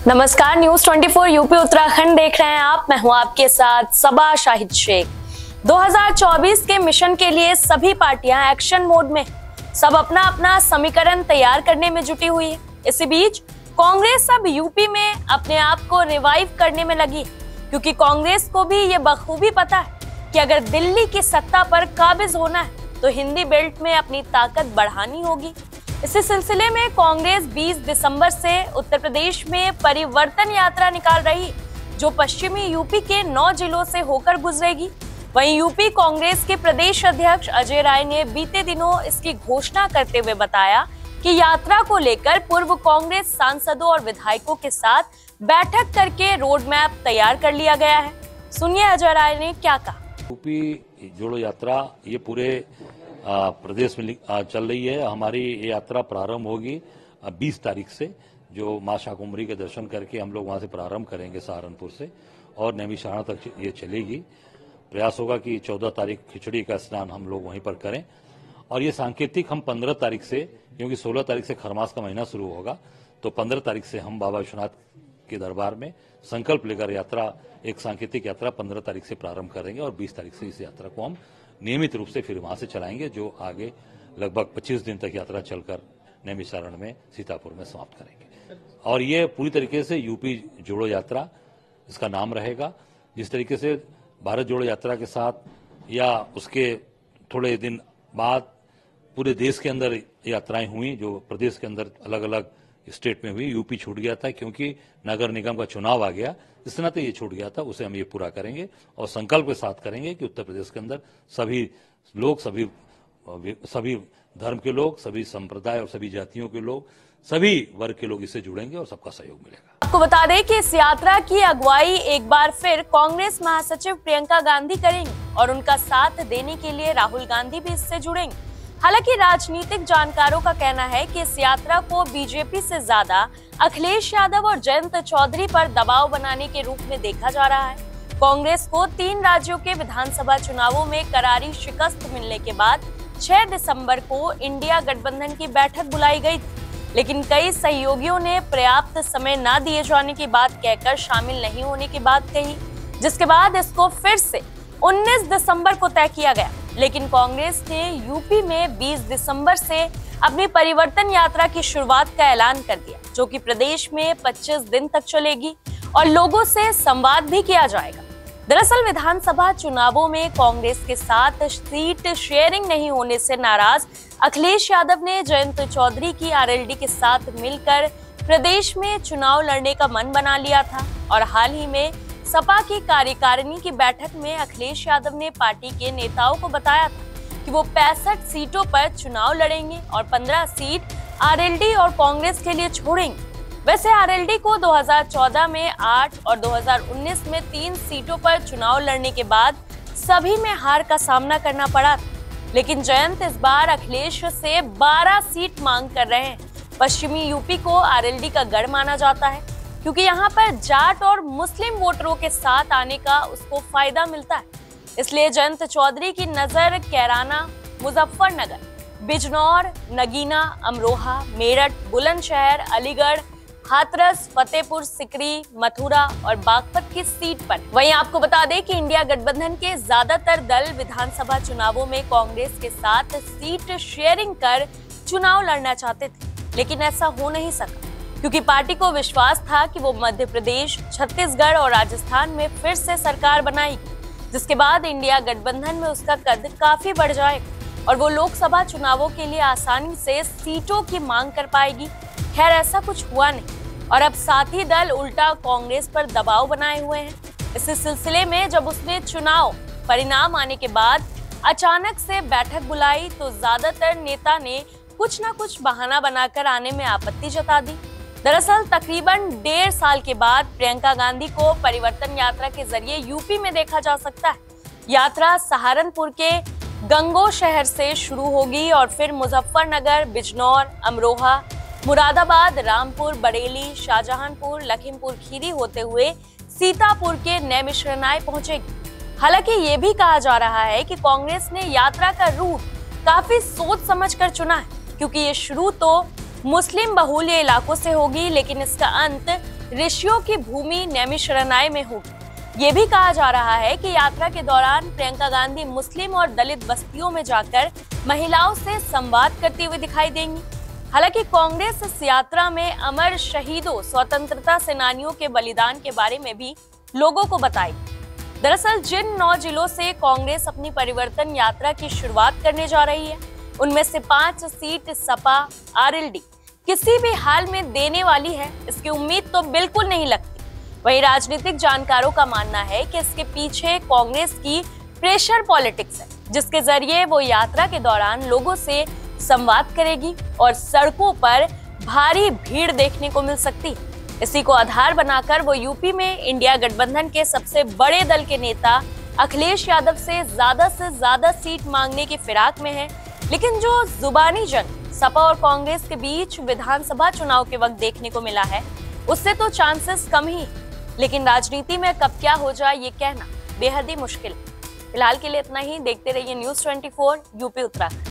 नमस्कार, news 24 UP Uttarakhand देख रहे हैं आप। मैं हूं आपके साथ सबा शाहिद शेख। 2024 के मिशन के लिए सभी पार्टियां एक्शन मोड में, सब अपना अपना समीकरण तैयार करने में जुटी हुई है। इसी बीच कांग्रेस अब यूपी में अपने आप को रिवाइव करने में लगी, क्योंकि कांग्रेस को भी ये बखूबी पता है कि अगर दिल्ली की सत्ता पर काबिज होना है तो हिंदी बेल्ट में अपनी ताकत बढ़ानी होगी। इसी सिलसिले में कांग्रेस 20 दिसंबर से उत्तर प्रदेश में परिवर्तन यात्रा निकाल रही, जो पश्चिमी यूपी के 9 जिलों से होकर गुजरेगी। वहीं यूपी कांग्रेस के प्रदेश अध्यक्ष अजय राय ने बीते दिनों इसकी घोषणा करते हुए बताया कि यात्रा को लेकर पूर्व कांग्रेस सांसदों और विधायकों के साथ बैठक करके रोड मैप तैयार कर लिया गया है। सुनिए अजय राय ने क्या कहा। यूपी जोड़ो यात्रा ये पूरे प्रदेश में चल रही है। हमारी ये यात्रा प्रारंभ होगी 20 तारीख से, जो मां शाकुंभरी के दर्शन करके हम लोग वहां से प्रारंभ करेंगे सहारनपुर से, और नैमिषारण्य तक ये चलेगी। प्रयास होगा कि 14 तारीख खिचड़ी का स्नान हम लोग वहीं पर करें, और ये सांकेतिक हम 15 तारीख से, क्योंकि 16 तारीख से खरमास का महीना शुरू होगा, तो 15 तारीख से हम बाबा विश्वनाथ के दरबार में संकल्प लेकर यात्रा, एक सांकेतिक यात्रा 15 तारीख से प्रारंभ करेंगे, और 20 तारीख से इस यात्रा को हम नियमित रूप से फिर वहां से चलाएंगे, जो आगे लगभग 25 दिन तक यात्रा चलकर नैमिषारण्य में, सीतापुर में समाप्त करेंगे। और ये पूरी तरीके से यूपी जोड़ो यात्रा इसका नाम रहेगा। जिस तरीके से भारत जोड़ो यात्रा के साथ या उसके थोड़े दिन बाद पूरे देश के अंदर यात्राएं हुई, जो प्रदेश के अंदर अलग अलग स्टेट में हुई, यूपी छूट गया था क्योंकि नगर निगम का चुनाव आ गया, इस नाते ये छूट गया था, उसे हम ये पूरा करेंगे और संकल्प के साथ करेंगे कि उत्तर प्रदेश के अंदर सभी लोग, सभी धर्म के लोग, सभी संप्रदाय और सभी जातियों के लोग, सभी वर्ग के लोग इससे जुड़ेंगे और सबका सहयोग मिलेगा। आपको बता दें कि इस यात्रा की अगुवाई एक बार फिर कांग्रेस महासचिव प्रियंका गांधी करेंगी, और उनका साथ देने के लिए राहुल गांधी भी इससे जुड़ेंगे। हालांकि राजनीतिक जानकारों का कहना है कि इस यात्रा को बीजेपी से ज्यादा अखिलेश यादव और जयंत चौधरी पर दबाव बनाने के रूप में देखा जा रहा है। कांग्रेस को 3 राज्यों के विधानसभा चुनावों में करारी शिकस्त मिलने के बाद 6 दिसंबर को इंडिया गठबंधन की बैठक बुलाई गई थी, लेकिन कई सहयोगियों ने पर्याप्त समय न दिए जाने की बात कहकर शामिल नहीं होने की बात कही, जिसके बाद इसको फिर से 19 दिसंबर को तय किया गया। लेकिन कांग्रेस ने यूपी में 20 दिसंबर से अपनी परिवर्तन यात्रा की शुरुआत का ऐलान कर दिया, जो कि प्रदेश में 25 दिन तक चलेगी और लोगों से संवाद भी किया जाएगा। दरअसल विधानसभा चुनावों में कांग्रेस के साथ सीट शेयरिंग नहीं होने से नाराज अखिलेश यादव ने जयंत चौधरी की आरएलडी के साथ मिलकर प्रदेश में चुनाव लड़ने का मन बना लिया था, और हाल ही में सपा की कार्यकारिणी की बैठक में अखिलेश यादव ने पार्टी के नेताओं को बताया था कि वो 65 सीटों पर चुनाव लड़ेंगे और 15 सीट आरएलडी और कांग्रेस के लिए छोड़ेंगे। वैसे आरएलडी को 2014 में 8 और 2019 में 3 सीटों पर चुनाव लड़ने के बाद सभी में हार का सामना करना पड़ा था, लेकिन जयंत इस बार अखिलेश से 12 सीट मांग कर रहे हैं। पश्चिमी यूपी को आरएलडी का गढ़ माना जाता है, क्योंकि यहाँ पर जाट और मुस्लिम वोटरों के साथ आने का उसको फायदा मिलता है। इसलिए जयंत चौधरी की नजर कैराना, मुजफ्फरनगर, बिजनौर, नगीना, अमरोहा, मेरठ, बुलंदशहर, अलीगढ़, हाथरस, फतेहपुर सिकरी, मथुरा और बागपत की सीट पर। वहीं आपको बता दें कि इंडिया गठबंधन के ज्यादातर दल विधानसभा चुनावों में कांग्रेस के साथ सीट शेयरिंग कर चुनाव लड़ना चाहते थे, लेकिन ऐसा हो नहीं सका, क्योंकि पार्टी को विश्वास था कि वो मध्य प्रदेश, छत्तीसगढ़ और राजस्थान में फिर से सरकार बनाएगी, जिसके बाद इंडिया गठबंधन में उसका कद काफी बढ़ जाएगा और वो लोकसभा चुनावों के लिए आसानी से सीटों की मांग कर पाएगी। खैर ऐसा कुछ हुआ नहीं, और अब साथी दल उल्टा कांग्रेस पर दबाव बनाए हुए हैं। इसी सिलसिले में जब उसने चुनाव परिणाम आने के बाद अचानक से बैठक बुलाई, तो ज्यादातर नेता ने कुछ न कुछ बहाना बनाकर आने में आपत्ति जता दी। दरअसल तकरीबन 1.5 साल के बाद प्रियंका गांधी को परिवर्तन यात्रा के जरिए यूपी में देखा जा सकता है। यात्रा सहारनपुर के गंगो शहर से शुरू होगी और फिर मुजफ्फरनगर, बिजनौर, अमरोहा, मुरादाबाद, रामपुर, बरेली, शाहजहांपुर, लखीमपुर खीरी होते हुए सीतापुर के नैमिषारण्य पहुंचेगी। हालांकि ये भी कहा जा रहा है कि कांग्रेस ने यात्रा का रूट काफी सोच समझकर चुना है, क्योंकि ये शुरू तो मुस्लिम बहुल्य इलाकों से होगी, लेकिन इसका अंत ऋषियों की भूमि नैमिषारण्य में होगी। ये भी कहा जा रहा है कि यात्रा के दौरान प्रियंका गांधी मुस्लिम और दलित बस्तियों में जाकर महिलाओं से संवाद करती हुई दिखाई देंगी। हालांकि कांग्रेस इस यात्रा में अमर शहीदों, स्वतंत्रता सेनानियों के बलिदान के बारे में भी लोगों को बताएगी। दरअसल जिन 9 जिलों से कांग्रेस अपनी परिवर्तन यात्रा की शुरुआत करने जा रही है, उनमें से 5 सीट सपा आरएलडी किसी भी हाल में देने वाली है, इसकी उम्मीद तो बिल्कुल नहीं लगती। वहीं राजनीतिक जानकारों का मानना है कि इसके पीछे कांग्रेस की प्रेशर पॉलिटिक्स है, जिसके जरिए वो यात्रा के दौरान लोगों से संवाद करेगी और सड़कों पर भारी भीड़ देखने को मिल सकती है। इसी को आधार बनाकर वो यूपी में इंडिया गठबंधन के सबसे बड़े दल के नेता अखिलेश यादव से ज्यादा सीट मांगने की फिराक में है। लेकिन जो जुबानी जंग सपा और कांग्रेस के बीच विधानसभा चुनाव के वक्त देखने को मिला है, उससे तो चांसेस कम ही, लेकिन राजनीति में कब क्या हो जाए ये कहना बेहद ही मुश्किल। फिलहाल के लिए इतना ही। देखते रहिए न्यूज़ 24 यूपी उत्तराखंड।